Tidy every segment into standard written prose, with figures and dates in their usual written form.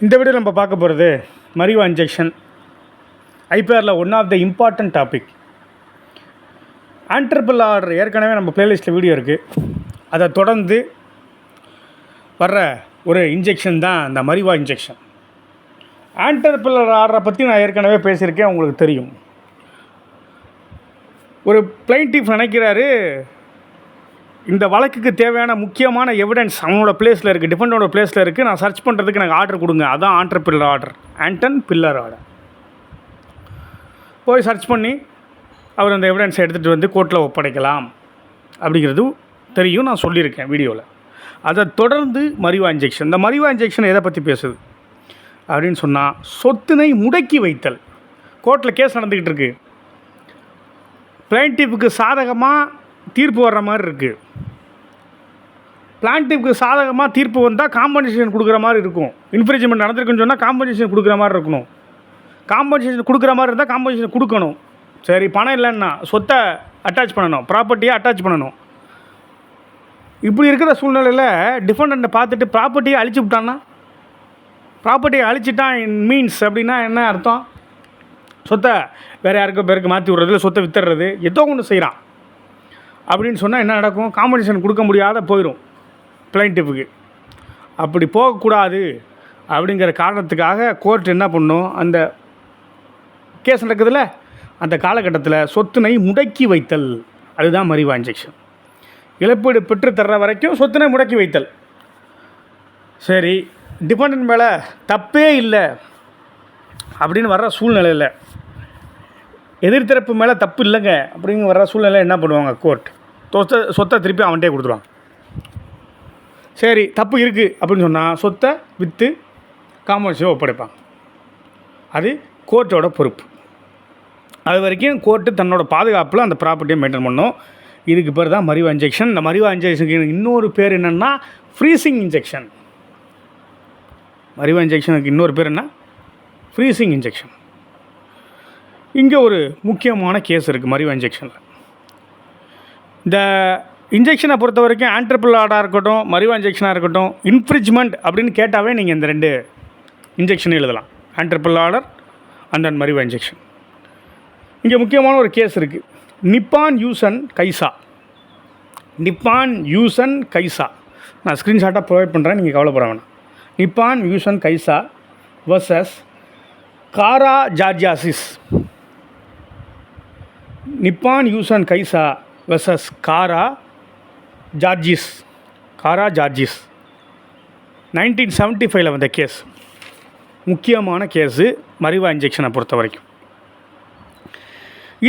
இந்த வீடியோ நம்ம பார்க்க போகிறது மரிவா இன்ஜெக்ஷன். ஐபிஆரில் one of the important topic. ஆன்ட்ரிபிள் ஆர்டர் ஏற்கனவே நம்ம பிளேலிஸ்ட்டில் வீடியோ இருக்குது. அதை தொடர்ந்து வர்ற ஒரு இன்ஜெக்ஷன் தான் இந்த மரிவா இன்ஜெக்ஷன். ஆன்ட்ரிபிள் ஆர்டரை பற்றி நான் ஏற்கனவே பேசியிருக்கேன், உங்களுக்கு தெரியும். ஒரு பிளைன்டிஃப் நினைக்கிறாரு, இந்த வழக்குக்கு தேவையான முக்கியமான எவிடன்ஸ் அவனோட பிளேஸில் இருக்குது, டிஃபெண்டோட பிளேஸில் இருக்குது, நான் சர்ச் பண்ணுறதுக்கு எனக்கு ஆர்டர் கொடுங்க. அதுதான் ஆன்ட்ரிபிள் ஆர்டர், ஆண்டன் பில்லர் ஆர்டர். போய் சர்ச் பண்ணி அவர் அந்த எவிடன்ஸை எடுத்துகிட்டு வந்து கோர்ட்டில் ஒப்படைக்கலாம் அப்படிங்கிறது தெரியும், நான் சொல்லியிருக்கேன் வீடியோவில். அதை தொடர்ந்து மரிவா இன்ஜெக்ஷன். இந்த மரிவா இன்ஜெக்ஷன் எதை பற்றி பேசுது அப்படின்னு சொன்னால், சொத்தினை முடக்கி வைத்தல். கோர்ட்டில் கேஸ் நடந்துக்கிட்டு இருக்குது, பிளைன்டிஃபுக்கு சாதகமாக தீர்ப்பு வர்ற மாதிரி இருக்குது. பிளான்டிஃபுக்கு சாதகமாக தீர்ப்பு வந்தால் காம்பன்சேஷன் கொடுக்குற மாதிரி இருக்கும். இன்ஃப்ரிஞ்ச்மெண்ட் நடந்திருக்குன்னு சொன்னால் காம்பன்சேஷன் கொடுக்குற மாதிரி இருக்கணும். காம்பன்சேஷன் கொடுக்குற மாதிரி இருந்தால் காம்பன்சேஷன் கொடுக்கணும். சரி, பணம் இல்லைன்னா சொத்தை அட்டாச் பண்ணணும், ப்ராப்பர்ட்டியை அட்டாச் பண்ணணும். இப்படி இருக்கிற சூழ்நிலையில் டிஃபெண்டண்ட்டை பார்த்துட்டு ப்ராப்பர்ட்டியை அழிச்சு விட்டான்னா, ப்ராப்பர்ட்டியை அழிச்சிட்டான் மீன்ஸ் அப்படின்னா என்ன அர்த்தம்? சொத்தை வேறு யாருக்கோ பேருக்கு மாற்றி விட்றது, இல்லை சொத்தை வித்துடுறது, ஏதோ ஒன்று செய்கிறான் அப்படின்னு சொன்னால் என்ன நடக்கும்? காம்பன்சேஷன் கொடுக்க முடியாத போயிடும் பிளைன்டிஃபுக்கு. அப்படி போகக்கூடாது அப்படிங்கிற காரணத்துக்காக கோர்ட் என்ன பண்ணும், அந்த கேஸ் நடக்குதுல்ல அந்த காலகட்டத்தில் சொத்தினை முடக்கி வைத்தல், அதுதான் மரிவா இன்ஜெக்ஷன். இழப்பீடு பெற்று தர்ற வரைக்கும் சொத்தினை முடக்கி வைத்தல். சரி, டிபெண்டன்ட் மேலே தப்பே இல்லை அப்படின்னு வர்ற சூழ்நிலையில், எதிர்த்தரப்பு மேலே தப்பு இல்லைங்க அப்படிங்க வர்ற சூழ்நிலை என்ன பண்ணுவாங்க? கோர்ட் சொத்தை திருப்பி அவன்கிட்டே கொடுத்துருவாங்க. சரி, தப்பு இருக்குது அப்படின்னு சொன்னால் சொத்தை விற்று காம்பன்சேஷன் ஒப்படைப்பாங்க. அது கோர்ட்டோட பொறுப்பு. அது வரைக்கும் கோர்ட்டு தன்னோட பாதுகாப்பில் அந்த ப்ராப்பர்ட்டியை மெயின்டைன் பண்ணணும். இதுக்கு பேர் தான் மரிவா இன்ஜெக்ஷன். இந்த மரிவா இன்ஜெக்ஷனுக்கு இன்னொரு பேர் என்னென்னா ஃப்ரீசிங் இன்ஜெக்ஷன். மரிவா இன்ஜெக்ஷனுக்கு இன்னொரு பேர் என்ன? Freezing injection. இங்கே ஒரு முக்கியமான கேஸ் இருக்குது மரிவா இன்ஜெக்ஷனில். இந்த இன்ஜெக்ஷனை பொறுத்த வரைக்கும் ஆன்ட்ரிபிள் ஆர்டராக இருக்கட்டும், மரிவா இன்ஜெக்ஷனாக இருக்கட்டும், இன்ஃப்ரிஞ்ச்மெண்ட் அப்படின்னு கேட்டாவே நீங்கள் இந்த ரெண்டு இன்ஜெக்ஷன் எழுதலாம், ஆன்ட்ரிபிள் ஆர்டர் அண்ட் தென் மரிவா இன்ஜெக்ஷன். இங்கே முக்கியமான ஒரு கேஸ் இருக்குது, நிப்பான் யூசன் கைசா. நிப்பான் யூசன் கைசா நான் ஸ்க்ரீன்ஷாட்டாக ப்ரொவைட் பண்ணுறேன், நீங்கள் கவலைப்பட வேணாம். நிப்பான் யூசன் கைசா வர்சஸ் காரா ஜார்ஜியாசிஸ். நிப்பான் யூசன் கைசா வர்சஸ் காரா ஜார்ஜிஸ். 1975 வந்த கேஸ். முக்கியமான கேஸு மரிவா இன்ஜெக்ஷனை பொறுத்த வரைக்கும்.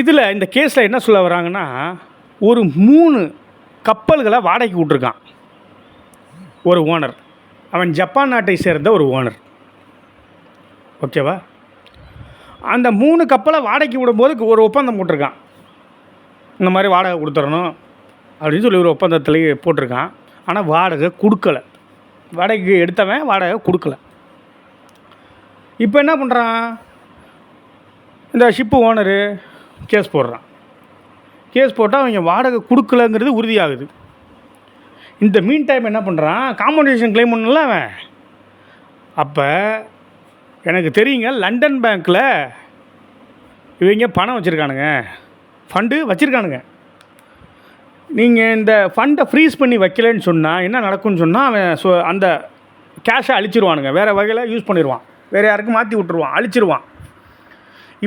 இதில் இந்த கேஸில் என்ன சொல்ல வராங்கன்னா, ஒரு 3 கப்பல்களை வாடகைக்கு விட்ருக்கான் ஒரு ஓனர். அவன் ஜப்பான் நாட்டை சேர்ந்த ஒரு ஓனர், ஓகேவா? அந்த 3 கப்பலை வாடகைக்கு விடும்போது ஒரு ஒப்பந்தம் போட்டிருக்கான், இந்த மாதிரி வாடகை கொடுத்துடணும் அப்படின்னு சொல்லி ஒரு ஒப்பந்தத்துலேயே போட்டிருக்கான். ஆனால் வாடகை கொடுக்கலை, வாடகைக்கு எடுத்தவன் வாடகை கொடுக்கல. இப்போ என்ன பண்ணுறான், இந்த ஷிப்பு ஓனரு கேஸ் போடுறான். கேஸ் போட்டால் அவங்க வாடகை கொடுக்கலங்கிறது உறுதியாகுது. இந்த மீன் டைம் என்ன பண்ணுறான், காம்பன்சேஷன் கிளைம் பண்ணல அவன். அப்போ எனக்கு தெரியுங்க, லண்டன் பேங்க்கில் இவங்க பணம் வச்சுருக்கானுங்க, ஃபண்டு வச்சுருக்கானுங்க. நீங்கள் இந்த ஃபண்டை ஃப்ரீஸ் பண்ணி வைக்கலன்னு சொன்னால் என்ன நடக்கும்னு சொன்னால், அவன் அந்த கேஷை அழிச்சிருவானுங்க, வேறு வகையில் யூஸ் பண்ணிடுவான், வேறு யாருக்கும் மாற்றி விட்டுருவான், அழிச்சிருவான்.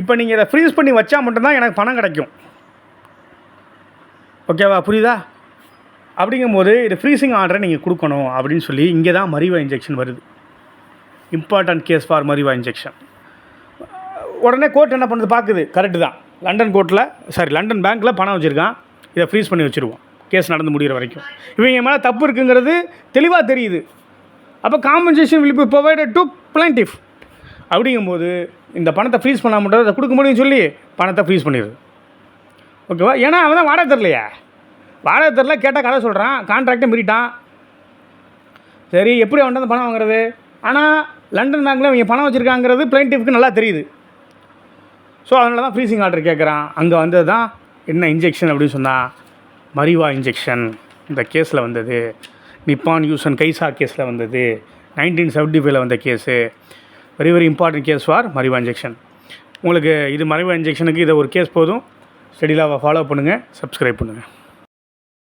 இப்போ நீங்கள் இதை ஃப்ரீஸ் பண்ணி வச்சா மட்டும்தான் எனக்கு பணம் கிடைக்கும், ஓகேவா? புரியுதா? அப்படிங்கும்போது இது ஃப்ரீசிங் ஆர்டரை நீங்கள் கொடுக்கணும் அப்படின்னு சொல்லி இங்கே தான் மரிவா இன்ஜெக்ஷன் வருது. Important case for Mareva injection. உடனே கோர்ட் என்ன பண்ணுறது பார்க்குது, கரெக்டு தான், லண்டன் பேங்க்கில் பணம் வச்சுருக்கான், இதை ஃப்ரீஸ் பண்ணி வச்சுருவோம் கேஸ் நடந்து முடிகிற வரைக்கும். இவங்க மேலே தப்பு இருக்குங்கிறது தெளிவாக தெரியுது. அப்போ compensation will be provided to plaintiff. அப்படிங்கும்போது இந்த பணத்தை ஃப்ரீஸ் பண்ண மட்டும் அதை கொடுக்க முடியும்னு சொல்லி பணத்தை ஃப்ரீஸ் பண்ணிடுது, ஓகேவா? ஏன்னா அவன் தான் வாடகை தரலையா, வாடகை தரல, கேட்டால் கதை சொல்கிறான், கான்ட்ராக்டை மீறிட்டான். சரி, எப்படி அவன்கிட்ட அந்த பணம் வாங்குறது? ஆனால் லண்டன் பேங்க்கில் இவங்க பணம் வச்சுருக்காங்கிறது பிளைன்டிஃப்க்கு நல்லா தெரியுது. ஸோ அதனால தான் ஃப்ரீசிங் ஆர்டர் கேட்குறான். அங்கே வந்தது தான் என்ன இன்ஜெக்ஷன் அப்படின்னு சொன்னால் மரிவா இன்ஜெக்ஷன். இந்த கேஸில் வந்தது நிப்பான் யூசன் கைசா கேஸில் வந்தது 1975 வந்த case. Very very important case for Mareva injection. உங்களுக்கு இது மரிவா இன்ஜெக்ஷனுக்கு இதை ஒரு கேஸ் போதும். ஸ்டெடிலாவை ஃபாலோ பண்ணுங்கள், சப்ஸ்கிரைப் பண்ணுங்கள்.